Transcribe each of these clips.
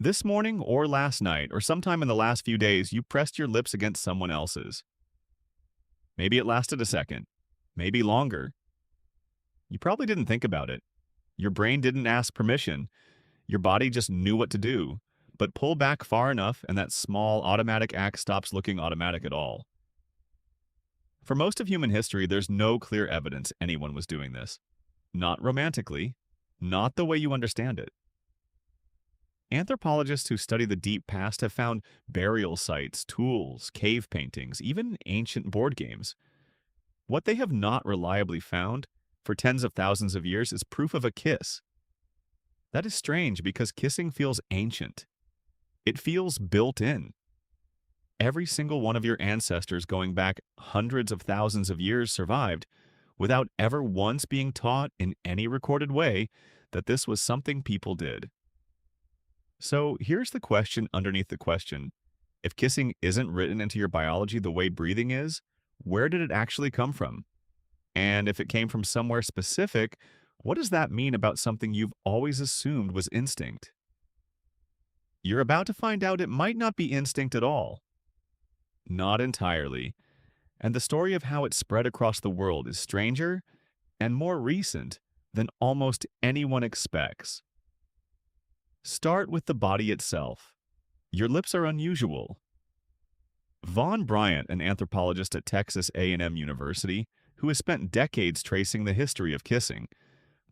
This morning or last night or sometime in the last few days, you pressed your lips against someone else's. Maybe it lasted a second, maybe longer. You probably didn't think about it. Your brain didn't ask permission. Your body just knew what to do. But pull back far enough and that small automatic act stops looking automatic at all. For most of human history, there's no clear evidence anyone was doing this. Not romantically, not the way you understand it. Anthropologists who study the deep past have found burial sites, tools, cave paintings, even ancient board games. What they have not reliably found for tens of thousands of years is proof of a kiss. That is strange because kissing feels ancient. It feels built in. Every single one of your ancestors going back hundreds of thousands of years survived without ever once being taught in any recorded way that this was something people did. So here's the question underneath the question. If kissing isn't written into your biology the way breathing is, where did it actually come from? And if it came from somewhere specific, what does that mean about something you've always assumed was instinct? You're about to find out it might not be instinct at all. Not entirely. And the story of how it spread across the world is stranger and more recent than almost anyone expects. Start with the body itself. Your lips are unusual. Vaughn Bryant, an anthropologist at Texas A&M University, who has spent decades tracing the history of kissing,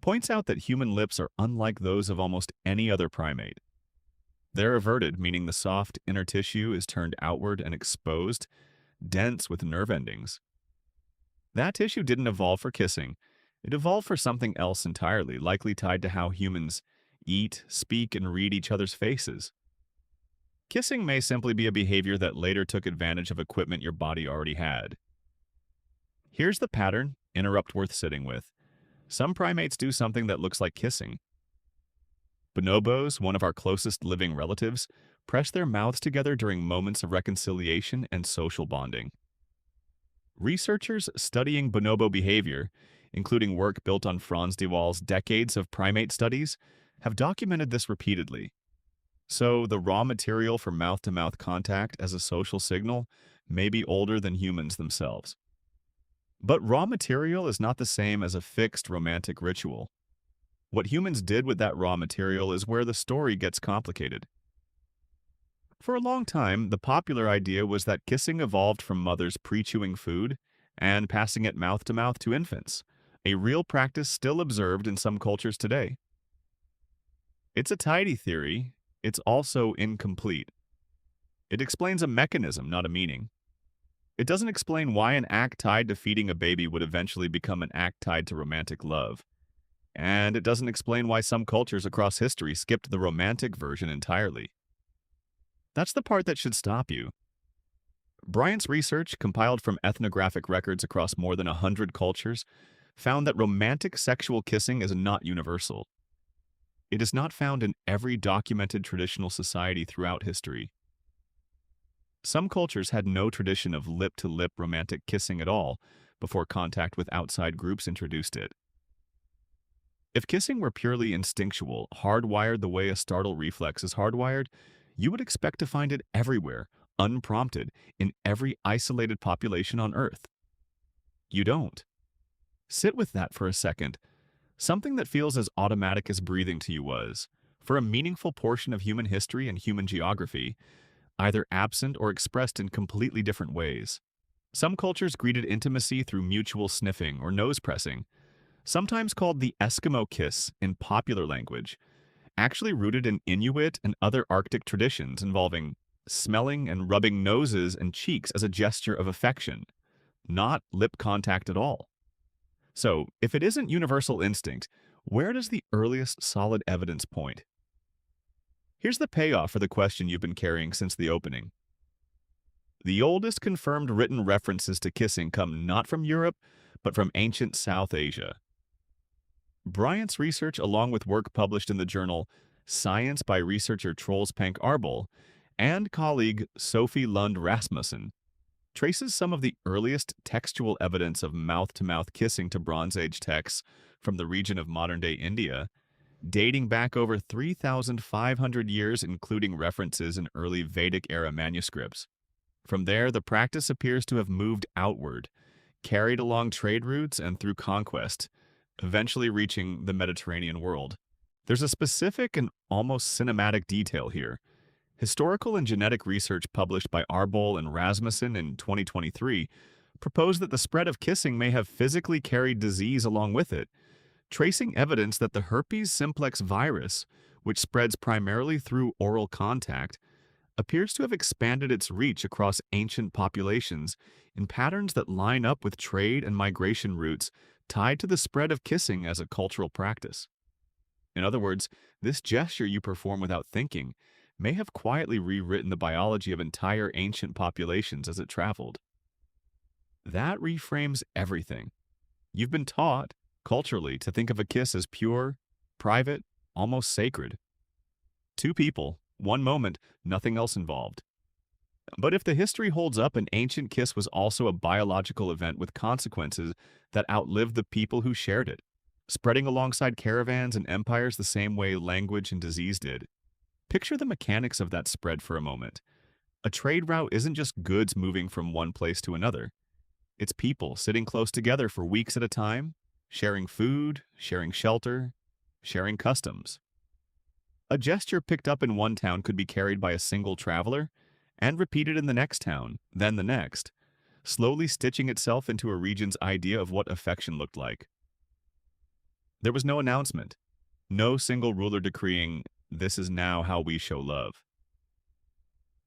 points out that human lips are unlike those of almost any other primate. They're everted, meaning the soft inner tissue is turned outward and exposed, dense with nerve endings. That tissue didn't evolve for kissing. It evolved for something else entirely, likely tied to how humans eat, speak, and read each other's faces. Kissing may simply be a behavior that later took advantage of equipment your body already had. Here's the pattern, interrupt worth sitting with. Some primates do something that looks like kissing. Bonobos, one of our closest living relatives, press their mouths together during moments of reconciliation and social bonding. Researchers studying bonobo behavior, including work built on Franz de Waal's decades of primate studies, have documented this repeatedly. So the raw material for mouth-to-mouth contact as a social signal may be older than humans themselves. But raw material is not the same as a fixed romantic ritual. What humans did with that raw material is where the story gets complicated. For a long time, the popular idea was that kissing evolved from mothers pre-chewing food and passing it mouth-to-mouth to infants, a real practice still observed in some cultures today. It's a tidy theory. It's also incomplete. It explains a mechanism, not a meaning. It doesn't explain why an act tied to feeding a baby would eventually become an act tied to romantic love. And it doesn't explain why some cultures across history skipped the romantic version entirely. That's the part that should stop you. Bryant's research, compiled from ethnographic records across more than 100 cultures, found that romantic sexual kissing is not universal. It is not found in every documented traditional society throughout history. Some cultures had no tradition of lip-to-lip romantic kissing at all before contact with outside groups introduced it. If kissing were purely instinctual, hardwired the way a startle reflex is hardwired, you would expect to find it everywhere, unprompted, in every isolated population on Earth. You don't. Sit with that for a second. Something that feels as automatic as breathing to you was, for a meaningful portion of human history and human geography, either absent or expressed in completely different ways. Some cultures greeted intimacy through mutual sniffing or nose pressing, sometimes called the Eskimo kiss in popular language, actually rooted in Inuit and other Arctic traditions involving smelling and rubbing noses and cheeks as a gesture of affection, not lip contact at all. So, if it isn't universal instinct, where does the earliest solid evidence point? Here's the payoff for the question you've been carrying since the opening. The oldest confirmed written references to kissing come not from Europe, but from ancient South Asia. Bryant's research, along with work published in the journal Science by researcher Troels Pank Arbol and colleague Sophie Lund Rasmussen, traces some of the earliest textual evidence of mouth-to-mouth kissing to Bronze Age texts from the region of modern-day India dating back over 3,500 years, including references in early Vedic-era manuscripts. From there, the practice appears to have moved outward, carried along trade routes and through conquest, eventually reaching the Mediterranean world. There's a specific and almost cinematic detail here. Historical and genetic research published by Arbol and Rasmussen in 2023 proposed that the spread of kissing may have physically carried disease along with it, tracing evidence that the herpes simplex virus, which spreads primarily through oral contact, appears to have expanded its reach across ancient populations in patterns that line up with trade and migration routes tied to the spread of kissing as a cultural practice. In other words, this gesture you perform without thinking may have quietly rewritten the biology of entire ancient populations as it traveled. That reframes everything. You've been taught, culturally, to think of a kiss as pure, private, almost sacred. Two people, one moment, nothing else involved. But if the history holds up, an ancient kiss was also a biological event with consequences that outlived the people who shared it, spreading alongside caravans and empires the same way language and disease did. Picture the mechanics of that spread for a moment. A trade route isn't just goods moving from one place to another. It's people sitting close together for weeks at a time, sharing food, sharing shelter, sharing customs. A gesture picked up in one town could be carried by a single traveler and repeated in the next town, then the next, slowly stitching itself into a region's idea of what affection looked like. There was no announcement, no single ruler decreeing, "This is now how we show love."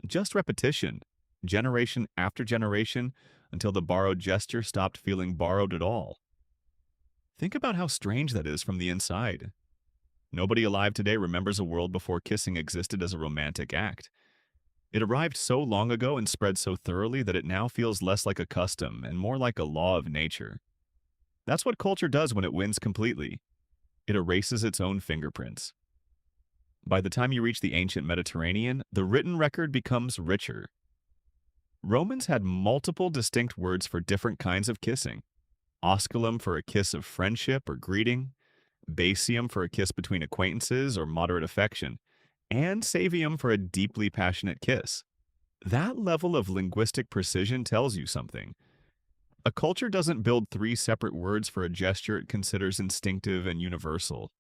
Just repetition, generation after generation, until the borrowed gesture stopped feeling borrowed at all. Think about how strange that is from the inside. Nobody alive today remembers a world before kissing existed as a romantic act. It arrived so long ago and spread so thoroughly that it now feels less like a custom and more like a law of nature. That's what culture does when it wins completely. It erases its own fingerprints. By the time you reach the ancient Mediterranean, the written record becomes richer. Romans had multiple distinct words for different kinds of kissing. Osculum for a kiss of friendship or greeting, basium for a kiss between acquaintances or moderate affection, and savium for a deeply passionate kiss. That level of linguistic precision tells you something. A culture doesn't build three separate words for a gesture it considers instinctive and universal.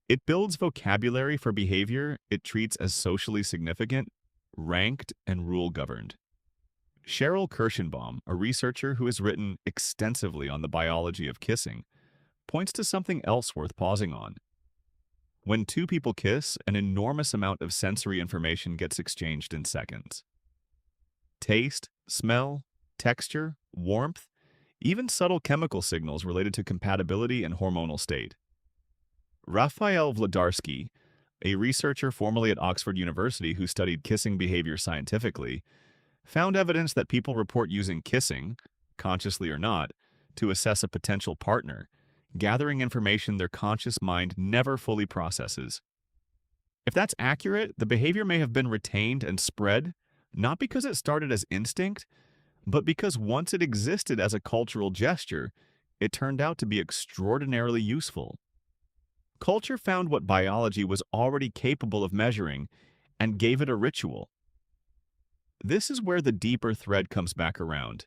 It builds vocabulary for behavior it treats as socially significant, ranked, and rule-governed. Cheryl Kirschenbaum, a researcher who has written extensively on the biology of kissing, points to something else worth pausing on. When two people kiss, an enormous amount of sensory information gets exchanged in seconds. Taste, smell, texture, warmth, even subtle chemical signals related to compatibility and hormonal state. Raphael Wlodarski, a researcher formerly at Oxford University who studied kissing behavior scientifically, found evidence that people report using kissing, consciously or not, to assess a potential partner, gathering information their conscious mind never fully processes. If that's accurate, the behavior may have been retained and spread, not because it started as instinct, but because once it existed as a cultural gesture, it turned out to be extraordinarily useful. Culture found what biology was already capable of measuring and gave it a ritual. This is where the deeper thread comes back around.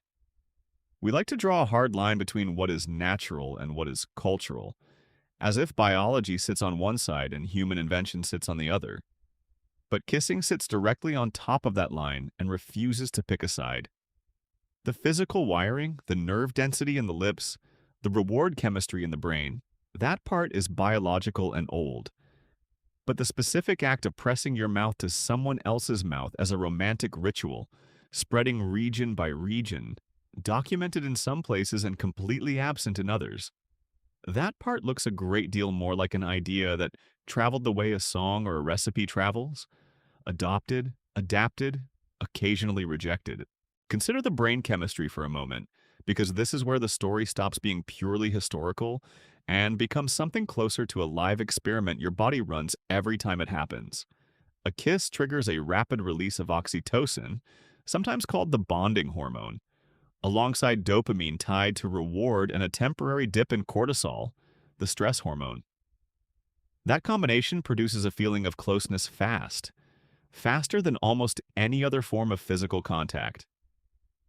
We like to draw a hard line between what is natural and what is cultural, as if biology sits on one side and human invention sits on the other. But kissing sits directly on top of that line and refuses to pick a side. The physical wiring, the nerve density in the lips, the reward chemistry in the brain, that part is biological and old. But the specific act of pressing your mouth to someone else's mouth as a romantic ritual, spreading region by region, documented in some places and completely absent in others, that part looks a great deal more like an idea that traveled the way a song or a recipe travels, adopted, adapted, occasionally rejected. Consider the brain chemistry for a moment, because this is where the story stops being purely historical and becomes something closer to a live experiment your body runs every time it happens. A kiss triggers a rapid release of oxytocin, sometimes called the bonding hormone, alongside dopamine tied to reward and a temporary dip in cortisol, the stress hormone. That combination produces a feeling of closeness faster than almost any other form of physical contact.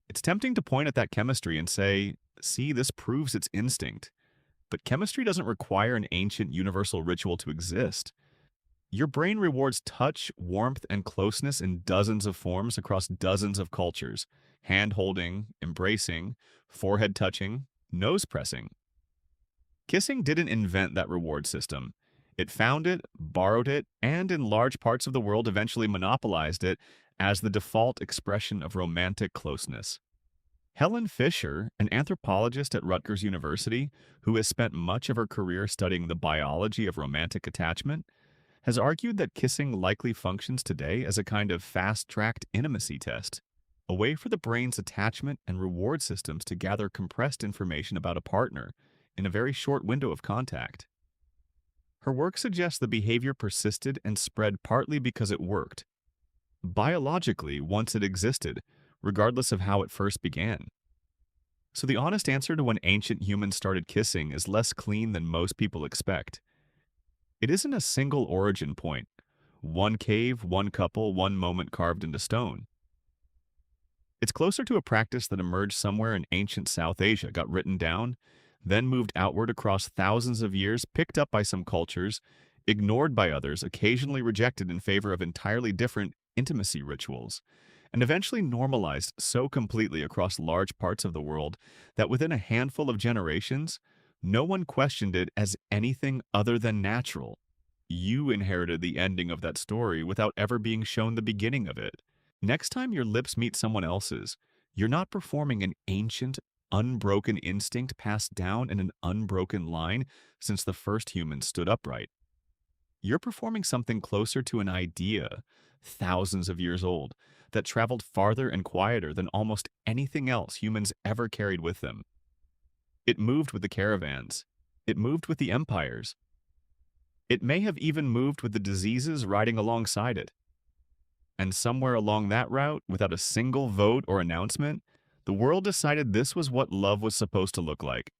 It's tempting to point at that chemistry and say, see, this proves its instinct. But chemistry doesn't require an ancient universal ritual to exist. Your brain rewards touch, warmth, and closeness in dozens of forms across dozens of cultures: hand holding, embracing, forehead touching, nose pressing. Kissing didn't invent that reward system. It found it, borrowed it, and in large parts of the world eventually monopolized it as the default expression of romantic closeness. Helen Fisher, an anthropologist at Rutgers University who has spent much of her career studying the biology of romantic attachment, has argued that kissing likely functions today as a kind of fast-tracked intimacy test, a way for the brain's attachment and reward systems to gather compressed information about a partner in a very short window of contact. Her work suggests the behavior persisted and spread partly because it worked, biologically once it existed, regardless of how it first began. So the honest answer to when ancient humans started kissing is less clean than most people expect. It isn't a single origin point, one cave, one couple, one moment carved into stone. It's closer to a practice that emerged somewhere in ancient South Asia, got written down, then moved outward across thousands of years, picked up by some cultures, ignored by others, occasionally rejected in favor of entirely different intimacy rituals, and eventually normalized so completely across large parts of the world that within a handful of generations, no one questioned it as anything other than natural. You inherited the ending of that story without ever being shown the beginning of it. Next time your lips meet someone else's, you're not performing an ancient, unbroken instinct passed down in an unbroken line since the first humans stood upright. You're performing something closer to an idea, thousands of years old, that traveled farther and quieter than almost anything else humans ever carried with them. It moved with the caravans. It moved with the empires. It may have even moved with the diseases riding alongside it. And somewhere along that route, without a single vote or announcement, the world decided this was what love was supposed to look like.